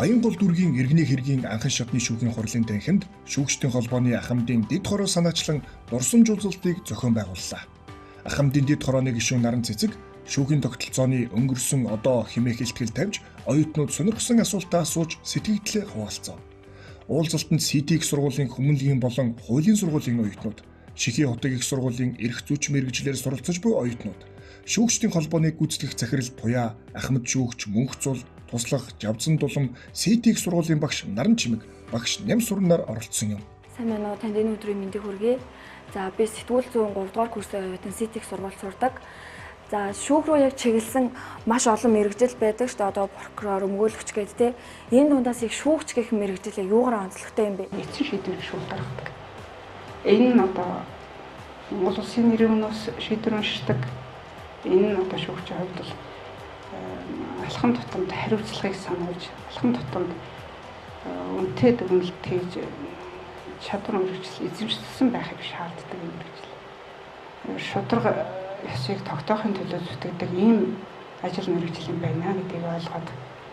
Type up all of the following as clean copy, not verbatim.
Баянгол дүүргийн иргэний хэргийн анхан шатны шүүхийн хурлын танхимд шүүгчдийн холбооны ахмадын дэд хороо санаачлан дурсамжуулалтыг зохион байгууллаа. Ахмадын дэд хорооны гишүүн Наран Цэцэг шүүхийн тогтолцооны өнгөрсөн одоо хэмээх илтгэл тавьж оюутнууд сонирхсан асуултаа асууж сэтгэгдлээ хуваалцав. Уулзалтанд СТ их сургуулийн хүмүүнлэгийн болон хуулийн сургуулийн оюутнууд, Шихийн хотын их сургуулийн эрх зүйч мэргэжлэр суралцж буй оюутнууд, шүүгчдийн холбооныг гүйцэтгэх захирал Туяа, Ахмад шүүгч Мөнх Цул, туслах Жавзан Дулам, СТ их сургуулийн багш Наран Чимэг, багш Ням Сурнаар оролцсон юм. Сайн байна уу? Танд энэ өдрийн мэндийг хүргэе. За би сэтгүүл зүүн 3 дугаар курсын оюутан СТ их сургуульд сурдаг. За шүүх рүү яг чиглэсэн маш олон мэргэжил байдаг шүү дээ. Одоо прокурор, өмгөөлөгч гэдэг те. Энэ дундаас их шүүгч гэх мэргэжил юугаар онцлогтой юм бэ? Эцсийн шийдвэрийг шүүх гаргадаг. Энэ нь одоо Монгол Улсын нэрнээс шийдвэр уншдаг. Энэ нь одоо шүүгчийн хувьд бол алхам тутамд хариуцлагыг сануулж, алхам тутамд үнэтэй дүгнэлт хийж чадвар мэргэжил эзэмшсэн байхыг шаарддаг юм мэргэжил. Шударга ёсыг тогтоохын төлөө зүтгэдэг ийм ажил мэргэжил юм байна гэдгийг ойлгоод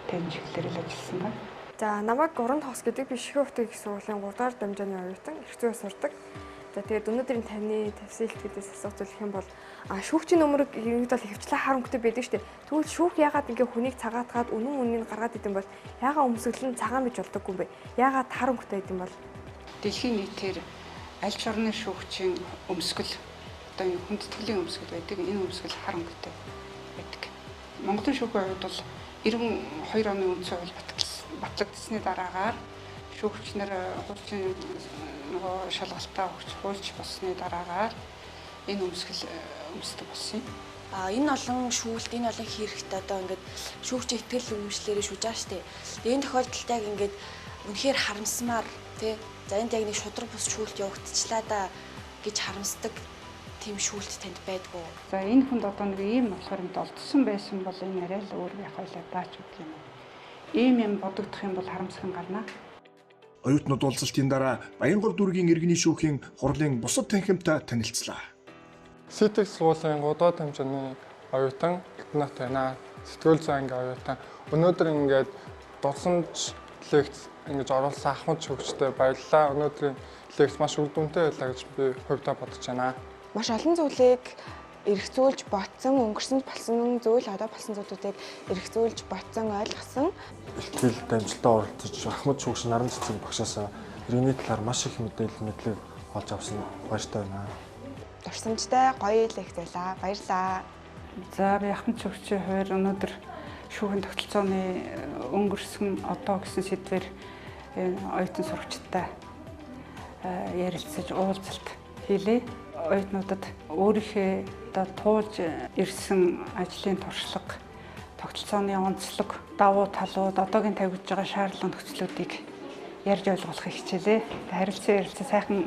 тэн чиглэлээр л ажилласан байна. За намайг Гуран Тос гэдэг би Шихийн хотын их сургуулийн 3 дугаар дамжааны оюутан эрх зүйн сурдаг. За тэгээд өнөөдрийн таны тавьсан илтгэдээс асуух зүйл хэм бол шүүгчийн нөмрөг ерөнхийдөө хөвчлээ хар өнгөтэй байдаг шүү дээ. Тэгвэл шүүх яагаад ингээ хүнийг цагаатгаад үнэн гаргаад идэм бол яагаад өмсгөл нь цагаан гэж болдоггүй юм бэ? Яагаад хар өнгөтэй идэм бол? Дэлхийн нийтээр аль ч орны шүүгчийн өмсгөл одоо энэ хүндэтгэлийн өмсгөл байдаг. Энэ өмсгөл хар өнгөтэй байдаг. Монголын шүүхийн хувьд бол 92 оны үндсэн хууль батлагдсны дараагаар шүүгч нар хуучин нөгөө шалгалтаа өгч хуульч болсны дараагаар энэ өмсгөл өмсдөг болсон юм. Энэ олон шүүлт, энэ олон хэрэгт одоо ингээд шүүгчийн итгэл үнэмшлэрээ шүүж байгаа шүү дээ. Энэ тохиолдолд яг ингээд үнэхээр харамсмаар тий. За энд яг нэг шудраг бус шүүлт явагдчихлаа да гэж харамсдаг тийм шүүлт танд байдгүй. За энэ хүнд одоо нэг ийм болохоор энд олдсон байсан бол энэ арай л өөр байх байлаа даач үгүй юм. Ийм юм бодогдох юм бол харамсах нь гарна. Оюутнууд уулзалтын дараа Баянгол дүүргийн иргэний шүүхийн хурлын бусад танхимтай танилцлаа. СТ их сургуулийн 3 дугаар дамжааны оюутан Элдэнэт байна. Сэтгүүл зүйн анги оюутан. Өнөөдөр ингээд дурсамж лекц ингэж оруулсан Ахмад шүүгчтэй баярлалаа. Өнөөдрийн лекц маш үр дүнтэй байлаа гэж би хувьдаа бодож байна. Маш олон зүйлийг эргцүүлж ботсон, өнгөрсөнд болсон зүйл, одоо болсон зүйлүүдийг эргцүүлж ботсон, ойлгосон. Ихтгэл дамжлалтаа оролцож Ахмад шүүгч Наран Цэцэг багшаас иргэний талаар маш их мэдлэг олж авсан баяртай байна. Дурсамжтай гоё лекц байлаа. Баярлалаа. За би Ахмад шүүгчийн хувьд өнөөдөр шүүхийн тогтолцооны өнгөрсөн одоо гэсэн сэдвээр оюутан сурагчтай ярилцаж уулзалт хийлээ. Оюутнуудад өөрийнхөө туулж ирсэн ажлын туршлага, тогтолцооны онцлог, давуу талууд, одоогийн тавигдж байгаа шаардлага нөхцлүүдийг ярьж ойлгуулахыг хичээлээ. Харилцан ярилцсан сайхан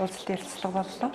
уулзалт ярилцлага боллоо.